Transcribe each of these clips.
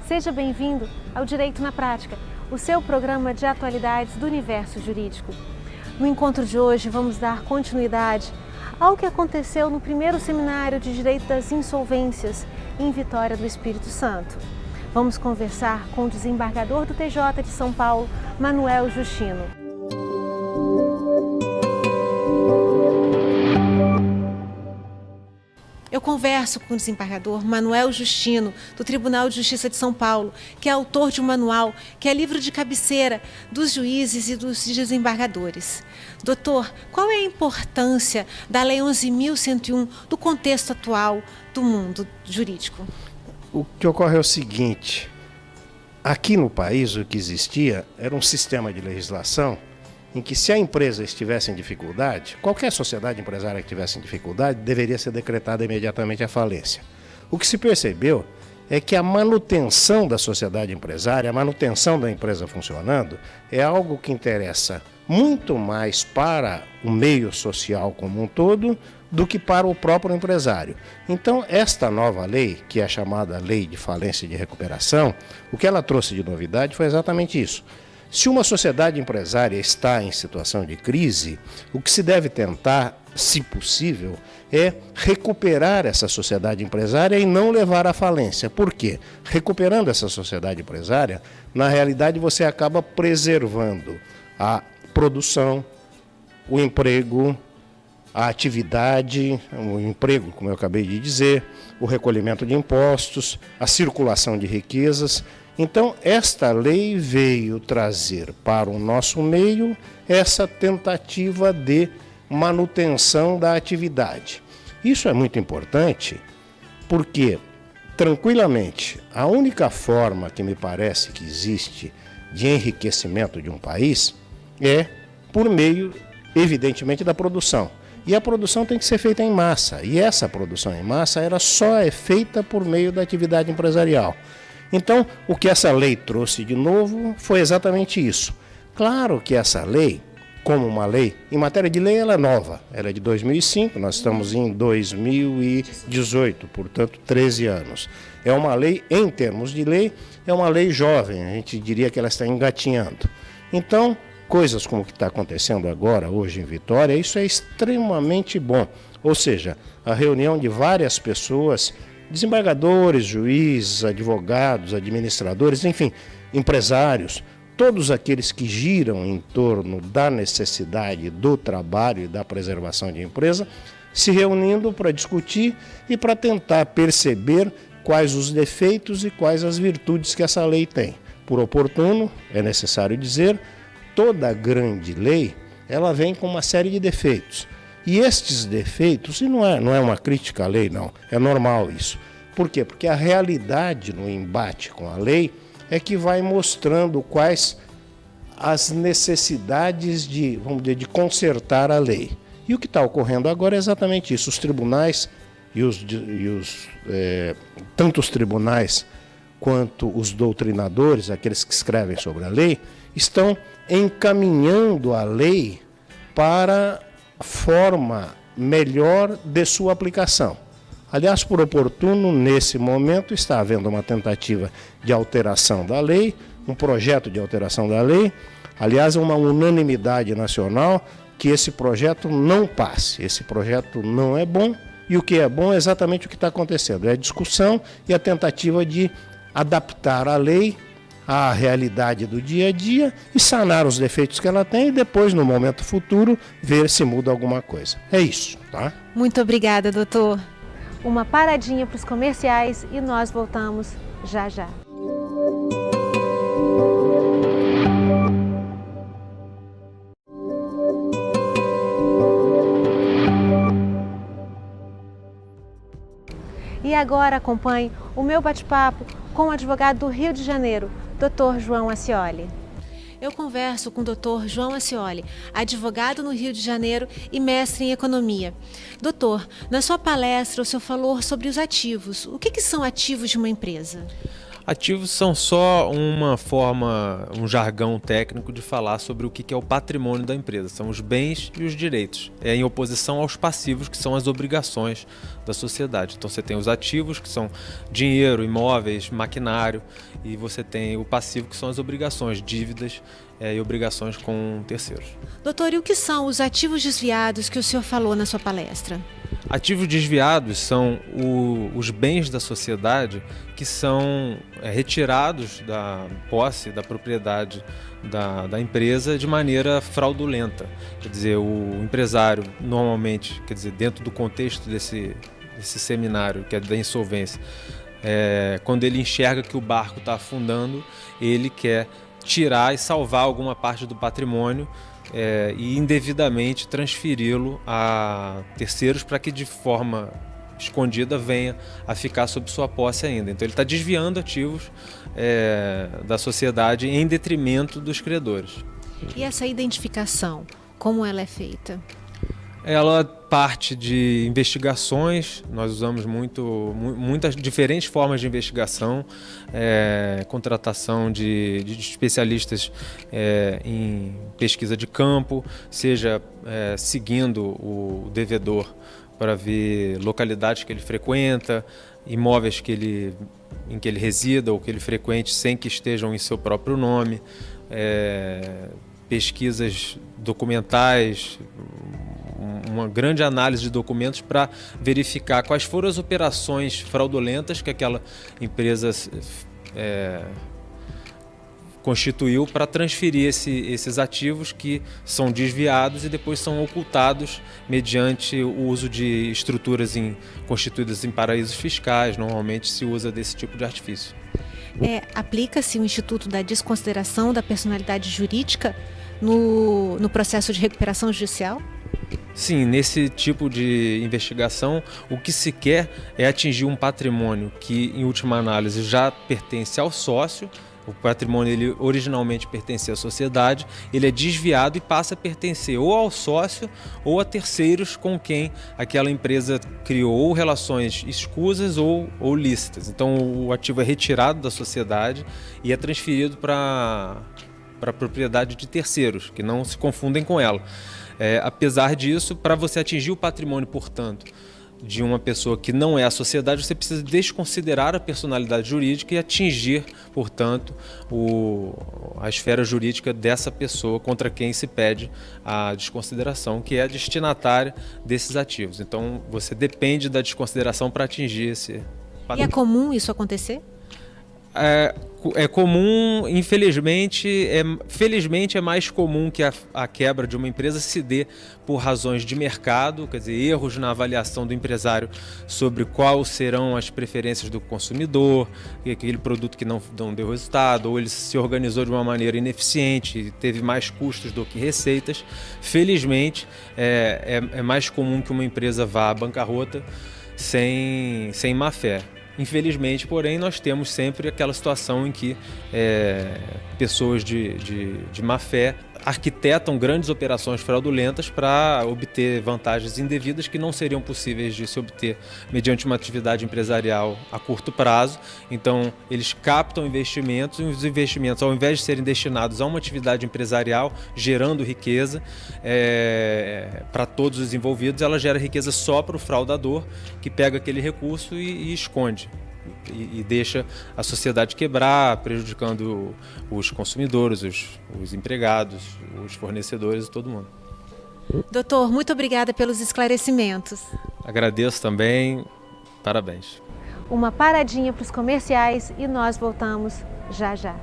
Seja bem-vindo ao Direito na Prática, o seu programa de atualidades do universo jurídico. No encontro de hoje, vamos dar continuidade ao que aconteceu no primeiro seminário de Direito das Insolvências em Vitória do Espírito Santo. Vamos conversar com o desembargador do TJ de São Paulo, Manuel Justino. Eu converso com o desembargador Manuel Justino, do Tribunal de Justiça de São Paulo, que é autor de um manual, que é livro de cabeceira dos juízes e dos desembargadores. Doutor, qual é a importância da Lei 11.101 do contexto atual do mundo jurídico? O que ocorre é o seguinte: aqui no país o que existia era um sistema de legislação em que, se a empresa estivesse em dificuldade, qualquer sociedade empresária que estivesse em dificuldade, deveria ser decretada imediatamente a falência. O que se percebeu é que a manutenção da sociedade empresária, a manutenção da empresa funcionando, é algo que interessa muito mais para o meio social como um todo do que para o próprio empresário. Então, esta nova lei, que é a chamada Lei de Falência e de Recuperação, o que ela trouxe de novidade foi exatamente isso. Se uma sociedade empresária está em situação de crise, o que se deve tentar, se possível, é recuperar essa sociedade empresária e não levar à falência. Por quê? Recuperando essa sociedade empresária, na realidade você acaba preservando a produção, o emprego, a atividade, o emprego, como eu acabei de dizer, o recolhimento de impostos, a circulação de riquezas. Então, esta lei veio trazer para o nosso meio essa tentativa de manutenção da atividade. Isso é muito importante porque, tranquilamente, a única forma que me parece que existe de enriquecimento de um país é por meio, evidentemente, da produção. E a produção tem que ser feita em massa. E essa produção em massa só é feita por meio da atividade empresarial. Então, o que essa lei trouxe de novo foi exatamente isso. Claro que essa lei, como uma lei, em matéria de lei ela é nova, ela é de 2005, nós estamos em 2018, portanto 13 anos. É uma lei, em termos de lei, é uma lei jovem, a gente diria que ela está engatinhando. Então, coisas como o que está acontecendo agora, hoje em Vitória, isso é extremamente bom. Ou seja, a reunião de várias pessoas, desembargadores, juízes, advogados, administradores, enfim, empresários, todos aqueles que giram em torno da necessidade do trabalho e da preservação de empresa, se reunindo para discutir e para tentar perceber quais os defeitos e quais as virtudes que essa lei tem. Por oportuno, é necessário dizer, toda grande lei, ela vem com uma série de defeitos. E estes defeitos, e não é uma crítica à lei, não, é normal isso. Por quê? Porque a realidade no embate com a lei é que vai mostrando quais as necessidades de, vamos dizer, de consertar a lei. E o que está ocorrendo agora é exatamente isso. Os tribunais, tanto os tribunais quanto os doutrinadores, aqueles que escrevem sobre a lei, estão encaminhando a lei para forma melhor de sua aplicação. Aliás, por oportuno, nesse momento está havendo uma tentativa de alteração da lei, um projeto de alteração da lei, aliás, uma unanimidade nacional que esse projeto não passe. Esse projeto não é bom e o que é bom é exatamente o que está acontecendo, é a discussão e a tentativa de adaptar a lei à realidade do dia a dia e sanar os defeitos que ela tem e depois, no momento futuro, ver se muda alguma coisa. É isso, tá? Muito obrigada, doutor. Uma paradinha para os comerciais e nós voltamos já já. E agora acompanhe o meu bate-papo com o advogado do Rio de Janeiro, Dr. João Ascioli. Eu converso com o Dr. João Ascioli, advogado no Rio de Janeiro e mestre em economia. Doutor, na sua palestra o senhor falou sobre os ativos. O que são ativos de uma empresa? Ativos são só uma forma, um jargão técnico de falar sobre o que é o patrimônio da empresa. São os bens e os direitos. É em oposição aos passivos, que são as obrigações da sociedade. Então você tem os ativos, que são dinheiro, imóveis, maquinário, e você tem o passivo, que são as obrigações, dívidas e obrigações com terceiros. Doutor, e o que são os ativos desviados que o senhor falou na sua palestra? Ativos desviados são os bens da sociedade que são retirados da posse, da propriedade da empresa de maneira fraudulenta. Quer dizer, o empresário normalmente, dentro do contexto desse seminário, que é da insolvência, quando ele enxerga que o barco está afundando, ele quer tirar e salvar alguma parte do patrimônio e indevidamente transferi-lo a terceiros para que de forma escondida venha a ficar sob sua posse ainda. Então ele está desviando ativos da sociedade em detrimento dos credores. E essa identificação, como ela é feita? Ela parte de investigações, nós usamos muitas diferentes formas de investigação, contratação de especialistas em pesquisa de campo, seja seguindo o devedor para ver localidades que ele frequenta, imóveis em que ele resida ou que ele frequente sem que estejam em seu próprio nome, pesquisas documentais, uma grande análise de documentos para verificar quais foram as operações fraudulentas que aquela empresa constituiu para transferir esses ativos que são desviados e depois são ocultados mediante o uso de estruturas constituídas em paraísos fiscais. Normalmente se usa desse tipo de artifício. Aplica-se o Instituto da Desconsideração da Personalidade Jurídica no processo de recuperação judicial? Sim, nesse tipo de investigação, o que se quer é atingir um patrimônio que, em última análise, já pertence ao sócio. O patrimônio ele originalmente pertencia à sociedade, ele é desviado e passa a pertencer ou ao sócio ou a terceiros com quem aquela empresa criou ou relações escusas ou lícitas. Então o ativo é retirado da sociedade e é transferido para a propriedade de terceiros, que não se confundem com ela. Apesar disso, para você atingir o patrimônio, portanto, de uma pessoa que não é a sociedade, você precisa desconsiderar a personalidade jurídica e atingir, portanto, a esfera jurídica dessa pessoa contra quem se pede a desconsideração, que é a destinatária desses ativos. Então, você depende da desconsideração para atingir esse patrimônio. E é comum isso acontecer? É comum, infelizmente, felizmente é mais comum que a quebra de uma empresa se dê por razões de mercado, quer dizer, erros na avaliação do empresário sobre quais serão as preferências do consumidor, aquele produto que não deu resultado, ou ele se organizou de uma maneira ineficiente e teve mais custos do que receitas. Felizmente, é mais comum que uma empresa vá à bancarrota sem má fé. Infelizmente, porém, nós temos sempre aquela situação em que pessoas de má fé arquitetam grandes operações fraudulentas para obter vantagens indevidas que não seriam possíveis de se obter mediante uma atividade empresarial a curto prazo. Então, eles captam investimentos e os investimentos, ao invés de serem destinados a uma atividade empresarial, gerando riqueza para todos os envolvidos, ela gera riqueza só para o fraudador, que pega aquele recurso e esconde. E deixa a sociedade quebrar, prejudicando os consumidores, os empregados, os fornecedores e todo mundo. Doutor, muito obrigada pelos esclarecimentos. Agradeço também, parabéns. Uma paradinha para os comerciais e nós voltamos já já.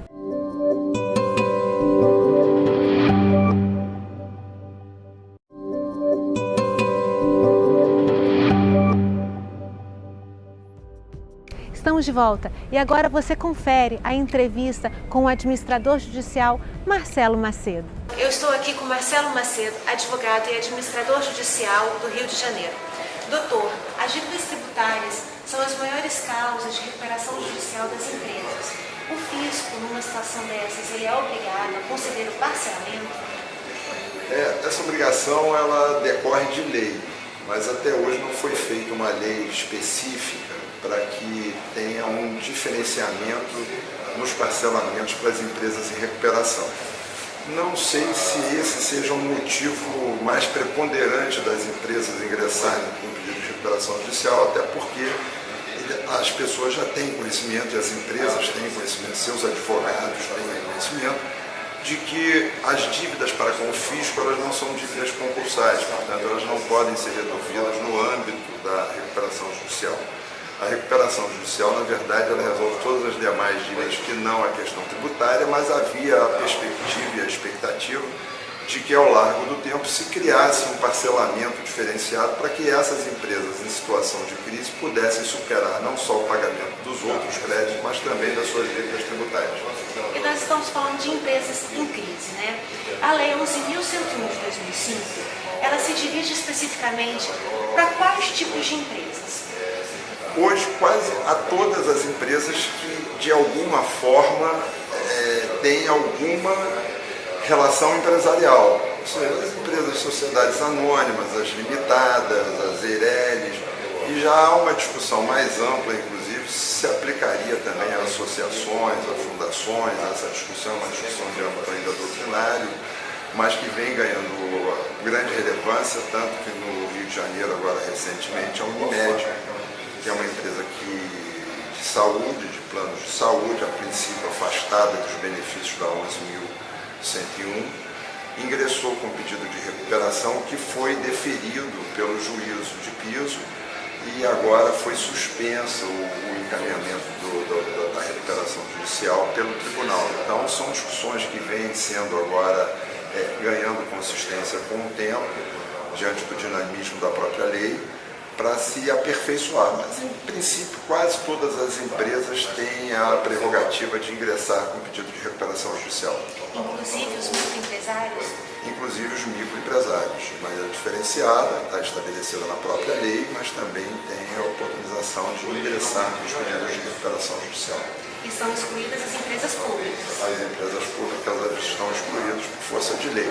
Estamos de volta e agora você confere a entrevista com o administrador judicial Marcelo Macedo. Eu estou aqui com Marcelo Macedo, advogado e administrador judicial do Rio de Janeiro. Doutor, as dívidas tributárias são as maiores causas de recuperação judicial das empresas. O fisco, numa situação dessas, ele é obrigado a conceder o parcelamento? Essa obrigação ela decorre de lei, mas até hoje não foi feita uma lei específica para que tenha um diferenciamento nos parcelamentos para as empresas em recuperação. Não sei se esse seja um motivo mais preponderante das empresas ingressarem com pedido de recuperação judicial, até porque as pessoas já têm conhecimento, e as empresas têm conhecimento, seus advogados têm conhecimento, de que as dívidas para com o fisco elas não são dívidas concursais, portanto elas não podem ser resolvidas no âmbito da recuperação judicial. A recuperação judicial, na verdade, ela resolve todas as demais dívidas que não a questão tributária, mas havia a perspectiva e a expectativa de que ao largo do tempo se criasse um parcelamento diferenciado para que essas empresas em situação de crise pudessem superar não só o pagamento dos outros créditos, mas também das suas dívidas tributárias. E nós estamos falando de empresas em crise, né? A Lei 11.101 de 2005, ela se dirige especificamente para quais tipos de empresas? Hoje, quase a todas as empresas que, de alguma forma, têm alguma relação empresarial. Ou seja, as empresas, sociedades anônimas, as limitadas, as EIRELIs, e já há uma discussão mais ampla, inclusive, se aplicaria também a associações, a fundações. Essa discussão é uma discussão de âmbito ainda doutrinário, mas que vem ganhando grande relevância, tanto que no Rio de Janeiro, agora recentemente, a Unimed, que é uma empresa de saúde, de planos de saúde, a princípio afastada dos benefícios da 11.101, ingressou com pedido de recuperação que foi deferido pelo juízo de piso e agora foi suspenso o encaminhamento da recuperação judicial pelo tribunal. Então são discussões que vêm sendo agora ganhando consistência com o tempo, diante do dinamismo da própria lei, para se aperfeiçoar, mas em princípio quase todas as empresas têm a prerrogativa de ingressar com pedido de recuperação judicial. Inclusive os microempresários? Inclusive os microempresários, de maneira diferenciada, está estabelecida na própria lei, mas também tem a oportunização de ingressar com os pedidos de recuperação judicial. E são excluídas as empresas públicas? As empresas públicas elas estão excluídas por força de lei.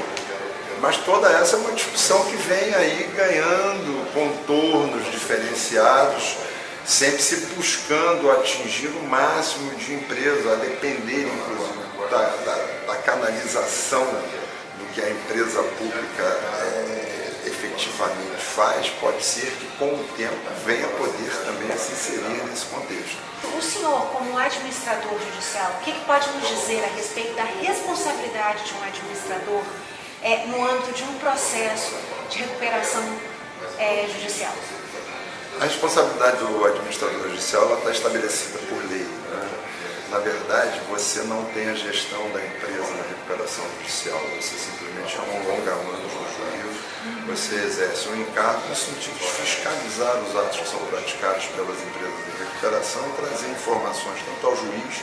Mas toda essa é uma discussão que vem aí ganhando contornos diferenciados, sempre se buscando atingir o máximo de empresas, a depender, inclusive, da canalização do que a empresa pública efetivamente faz. Pode ser que, com o tempo, venha poder também se inserir nesse contexto. O senhor, como administrador judicial, o que pode nos dizer a respeito da responsabilidade de um administrador no âmbito de um processo de recuperação judicial? A responsabilidade do administrador judicial está estabelecida por lei, né? Na verdade, você não tem a gestão da empresa na recuperação judicial, você simplesmente alonga anos no juízo, você exerce um encargo no sentido de fiscalizar os atos que são praticados pelas empresas de recuperação e trazer informações tanto ao juiz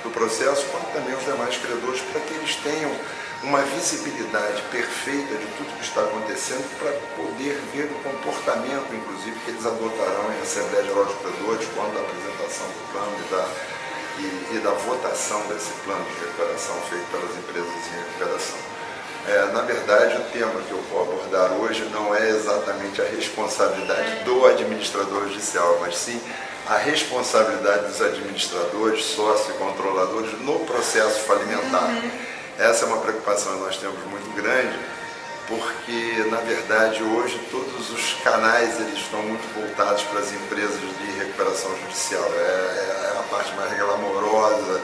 do processo quanto também aos demais credores para que eles tenham uma visibilidade perfeita de tudo que está acontecendo para poder ver o comportamento, inclusive, que eles adotarão em Assembleia Geral de Credores quando a apresentação do plano e da votação desse plano de recuperação feito pelas empresas em recuperação. Na verdade, o tema que eu vou abordar hoje não é exatamente a responsabilidade do administrador judicial, mas sim a responsabilidade dos administradores, sócios e controladores no processo falimentar. Essa é uma preocupação que nós temos muito grande, porque, na verdade, hoje todos os canais eles estão muito voltados para as empresas de recuperação judicial. É a parte mais glamourosa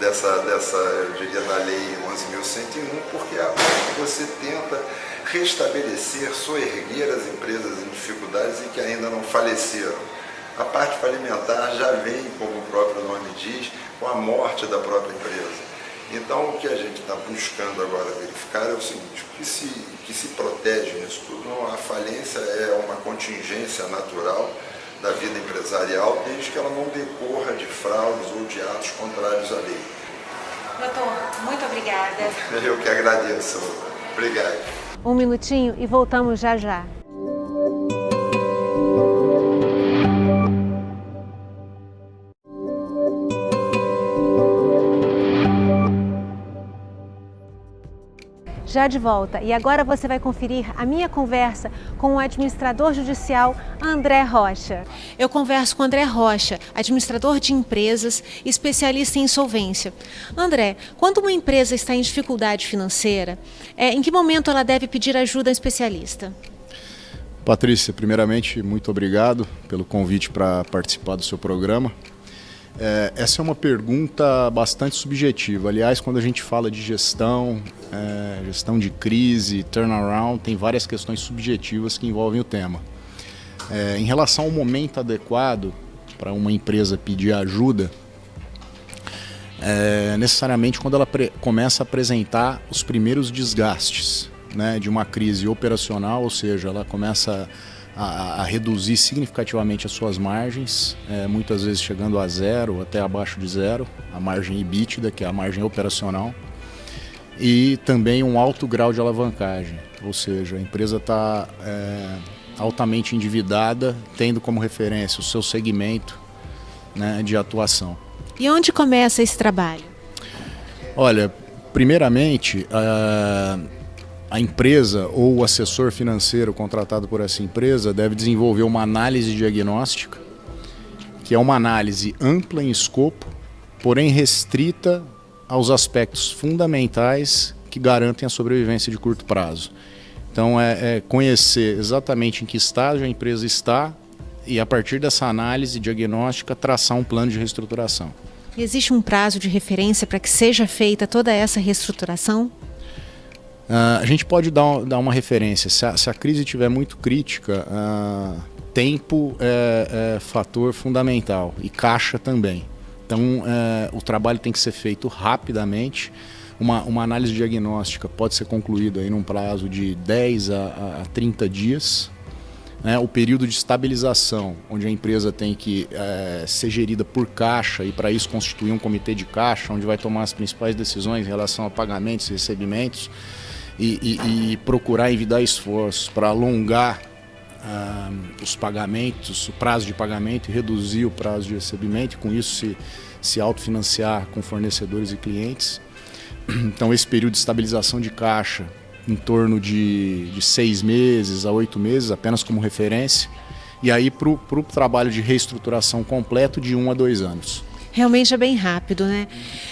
eu diria, da Lei 11.101, porque é a parte que você tenta restabelecer, soerguer as empresas em dificuldades e que ainda não faleceram. A parte falimentar já vem, como o próprio nome diz, com a morte da própria empresa. Então, o que a gente está buscando agora verificar é o seguinte: que se protege nisso tudo. A falência é uma contingência natural da vida empresarial, desde que ela não decorra de fraudes ou de atos contrários à lei. Doutor, muito obrigada. Eu que agradeço. Obrigado. Um minutinho e voltamos já já. já de volta. E agora você vai conferir a minha conversa com o administrador judicial André Rocha. Eu converso com André Rocha, administrador de empresas, especialista em insolvência. André, quando uma empresa está em dificuldade financeira, em que momento ela deve pedir ajuda a um especialista? Patrícia, primeiramente, muito obrigado pelo convite para participar do seu programa. Essa é uma pergunta bastante subjetiva. Aliás, quando a gente fala de gestão, gestão de crise, turnaround, tem várias questões subjetivas que envolvem o tema. Em relação ao momento adequado para uma empresa pedir ajuda, necessariamente quando ela começa a apresentar os primeiros desgastes, né, de uma crise operacional, ou seja, ela começa a reduzir significativamente as suas margens, muitas vezes chegando a zero, até abaixo de zero, a margem EBITDA, que é a margem operacional, e também um alto grau de alavancagem, ou seja, a empresa está altamente endividada, tendo como referência o seu segmento, né, de atuação. E onde começa esse trabalho? Olha, primeiramente, a empresa ou o assessor financeiro contratado por essa empresa deve desenvolver uma análise diagnóstica, que é uma análise ampla em escopo, porém restrita aos aspectos fundamentais que garantem a sobrevivência de curto prazo. Então é conhecer exatamente em que estágio a empresa está e, a partir dessa análise diagnóstica, traçar um plano de reestruturação. E existe um prazo de referência para que seja feita toda essa reestruturação? A gente pode dar uma referência. Se a crise estiver muito crítica, tempo é fator fundamental e caixa também. Então, o trabalho tem que ser feito rapidamente. Uma análise diagnóstica pode ser concluída em um prazo de 10 a 30 dias. O período de estabilização, onde a empresa tem que ser gerida por caixa e, para isso, constituir um comitê de caixa, onde vai tomar as principais decisões em relação a pagamentos e recebimentos, e procurar evitar esforços para alongar os pagamentos, o prazo de pagamento, e reduzir o prazo de recebimento, e com isso se autofinanciar com fornecedores e clientes. Então, esse período de estabilização de caixa, em torno de 6 meses a 8 meses, apenas como referência, e aí para o trabalho de reestruturação completo, de 1 a 2 anos. Realmente é bem rápido, né?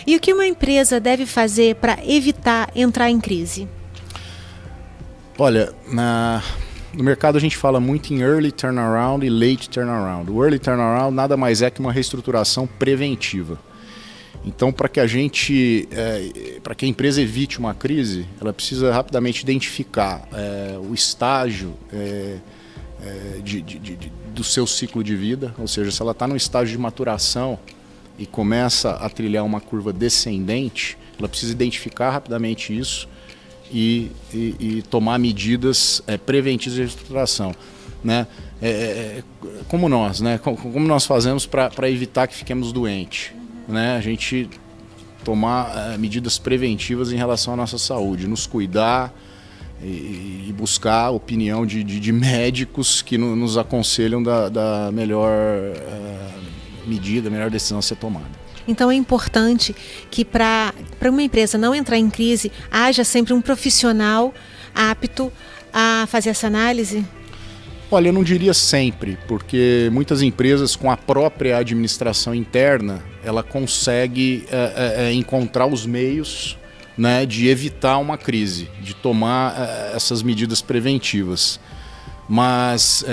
E o que uma empresa deve fazer para evitar entrar em crise? Olha, no mercado a gente fala muito em early turnaround e late turnaround. O early turnaround nada mais é que uma reestruturação preventiva. Então, para que a empresa evite uma crise, ela precisa rapidamente identificar o estágio do seu ciclo de vida, ou seja, se ela está no estágio de maturação e começa a trilhar uma curva descendente, ela precisa identificar rapidamente isso e tomar medidas preventivas de reestruturação, né? Como nós fazemos para evitar que fiquemos doentes, né? A gente tomar medidas preventivas em relação à nossa saúde, nos cuidar e buscar a opinião de médicos que nos aconselham da melhor medida, a melhor decisão a ser tomada. Então é importante que para uma empresa não entrar em crise, haja sempre um profissional apto a fazer essa análise? Olha, eu não diria sempre, porque muitas empresas, com a própria administração interna, ela consegue encontrar os meios, né, de evitar uma crise, de tomar essas medidas preventivas. Mas,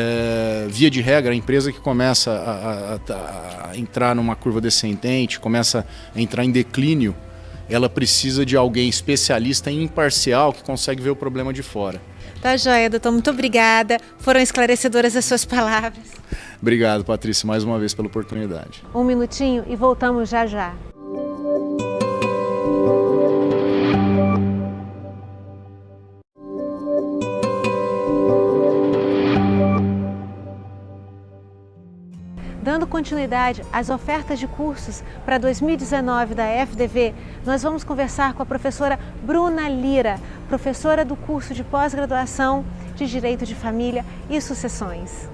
via de regra, a empresa que começa a entrar numa curva descendente, começa a entrar em declínio, ela precisa de alguém especialista e imparcial que consegue ver o problema de fora. Tá joia, doutor. Muito obrigada. Foram esclarecedoras as suas palavras. Obrigado, Patrícia, mais uma vez pela oportunidade. Um minutinho e voltamos já já. Dando continuidade às ofertas de cursos para 2019 da FDV, nós vamos conversar com a professora Bruna Lira, professora do curso de pós-graduação de Direito de Família e Sucessões.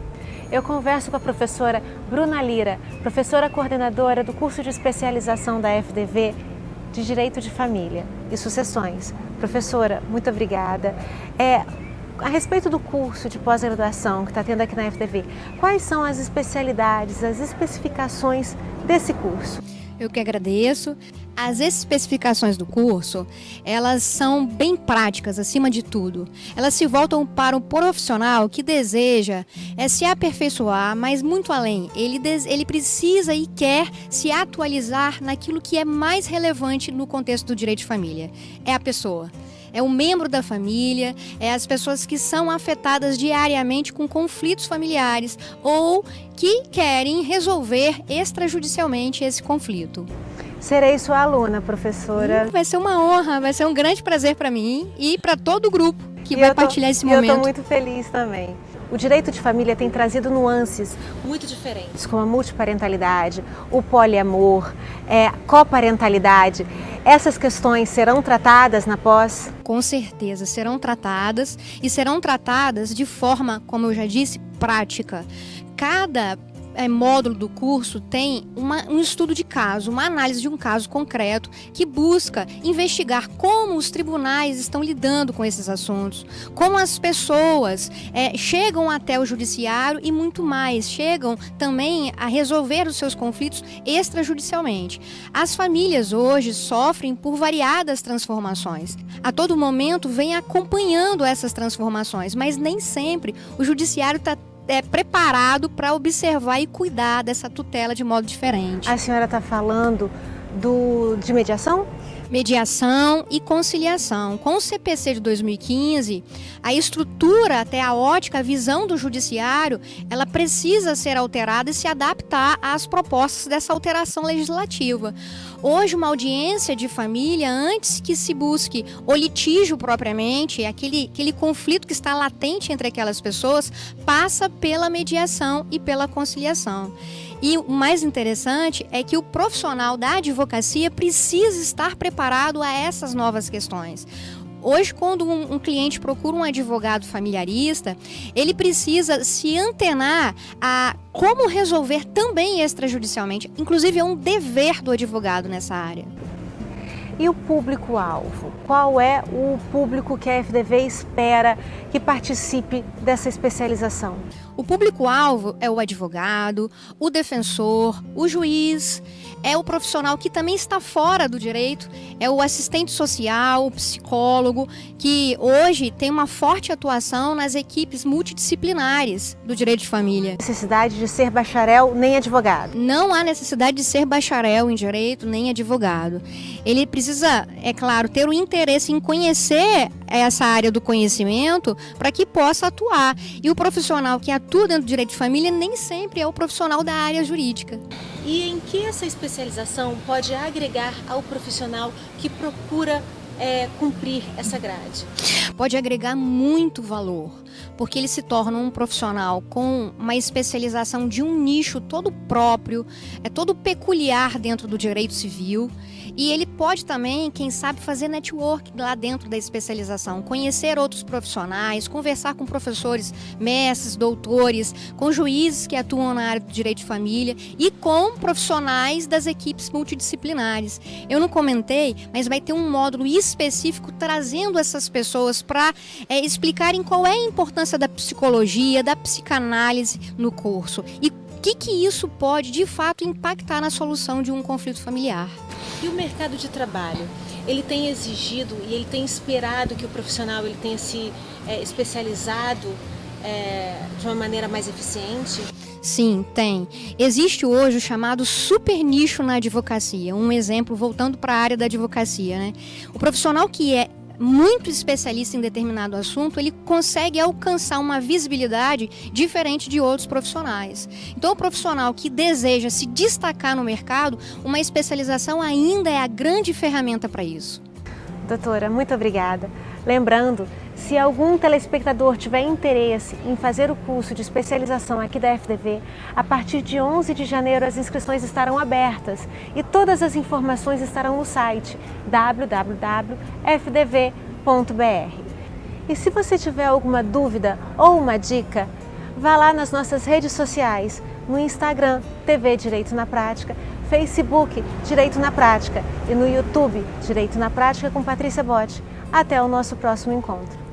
Eu converso com a professora Bruna Lira, professora coordenadora do curso de especialização da FDV de Direito de Família e Sucessões. Professora, muito obrigada. A respeito do curso de pós-graduação que está tendo aqui na FDV, quais são as especialidades, as especificações desse curso? Eu que agradeço. As especificações do curso, elas são bem práticas, acima de tudo. Elas se voltam para um profissional que deseja se aperfeiçoar, mas muito além. Ele precisa e quer se atualizar naquilo que é mais relevante no contexto do direito de família. É a pessoa. É o membro da família, é as pessoas que são afetadas diariamente com conflitos familiares ou que querem resolver extrajudicialmente esse conflito. Serei sua aluna, professora. Vai ser uma honra, vai ser um grande prazer para mim e para todo o grupo que vai partilhar esse momento. Eu estou muito feliz também. O direito de família tem trazido nuances muito diferentes, como a multiparentalidade, o poliamor, coparentalidade. Essas questões serão tratadas na pós? Com certeza, serão tratadas e serão tratadas de forma, como eu já disse, prática. Cada módulo do curso tem um estudo de caso, uma análise de um caso concreto que busca investigar como os tribunais estão lidando com esses assuntos, como as pessoas chegam até o judiciário e muito mais, chegam também a resolver os seus conflitos extrajudicialmente. As famílias hoje sofrem por variadas transformações. A todo momento vem acompanhando essas transformações, mas nem sempre o judiciário está preparado para observar e cuidar dessa tutela de modo diferente. A senhora está falando de mediação? Mediação e conciliação. Com o CPC de 2015, a estrutura, até a ótica, a visão do judiciário, ela precisa ser alterada e se adaptar às propostas dessa alteração legislativa. Hoje, uma audiência de família, antes que se busque o litígio propriamente, aquele conflito que está latente entre aquelas pessoas, passa pela mediação e pela conciliação. E o mais interessante é que o profissional da advocacia precisa estar preparado a essas novas questões. Hoje, quando um cliente procura um advogado familiarista, ele precisa se antenar a como resolver também extrajudicialmente. Inclusive, é um dever do advogado nessa área. E o público-alvo? Qual é o público que a FDV espera que participe dessa especialização? O público-alvo é o advogado, o defensor, o juiz, é o profissional que também está fora do direito, é o assistente social, o psicólogo, que hoje tem uma forte atuação nas equipes multidisciplinares do direito de família. Necessidade de ser bacharel nem advogado? Não há necessidade de ser bacharel em direito nem advogado. Ele precisa, é claro, ter o interesse em conhecer essa área do conhecimento para que possa atuar. E o profissional que atua dentro do direito de família nem sempre é o profissional da área jurídica. E em que essa especialização pode agregar ao profissional que procura cumprir essa grade? Pode agregar muito valor, porque ele se torna um profissional com uma especialização de um nicho todo próprio, todo peculiar dentro do direito civil. E ele pode também, quem sabe, fazer network lá dentro da especialização, conhecer outros profissionais, conversar com professores, mestres, doutores, com juízes que atuam na área do direito de família e com profissionais das equipes multidisciplinares. Eu não comentei, mas vai ter um módulo específico trazendo essas pessoas para explicarem qual é a importância da psicologia, da psicanálise no curso e o que isso pode, de fato, impactar na solução de um conflito familiar. E o mercado de trabalho? Ele tem exigido e ele tem esperado que o profissional ele tenha se especializado de uma maneira mais eficiente? Sim, tem. Existe hoje o chamado super nicho na advocacia. Um exemplo, voltando para a área da advocacia, né? O profissional que é muito especialista em determinado assunto, ele consegue alcançar uma visibilidade diferente de outros profissionais. Então, o profissional que deseja se destacar no mercado, uma especialização ainda é a grande ferramenta para isso. Doutora, muito obrigada. Lembrando, se algum telespectador tiver interesse em fazer o curso de especialização aqui da FDV, a partir de 11 de janeiro as inscrições estarão abertas e todas as informações estarão no site www.fdv.br. E se você tiver alguma dúvida ou uma dica, vá lá nas nossas redes sociais, no Instagram, TV Direito na Prática, Facebook Direito na Prática e no YouTube Direito na Prática com Patrícia Botti. Até o nosso próximo encontro.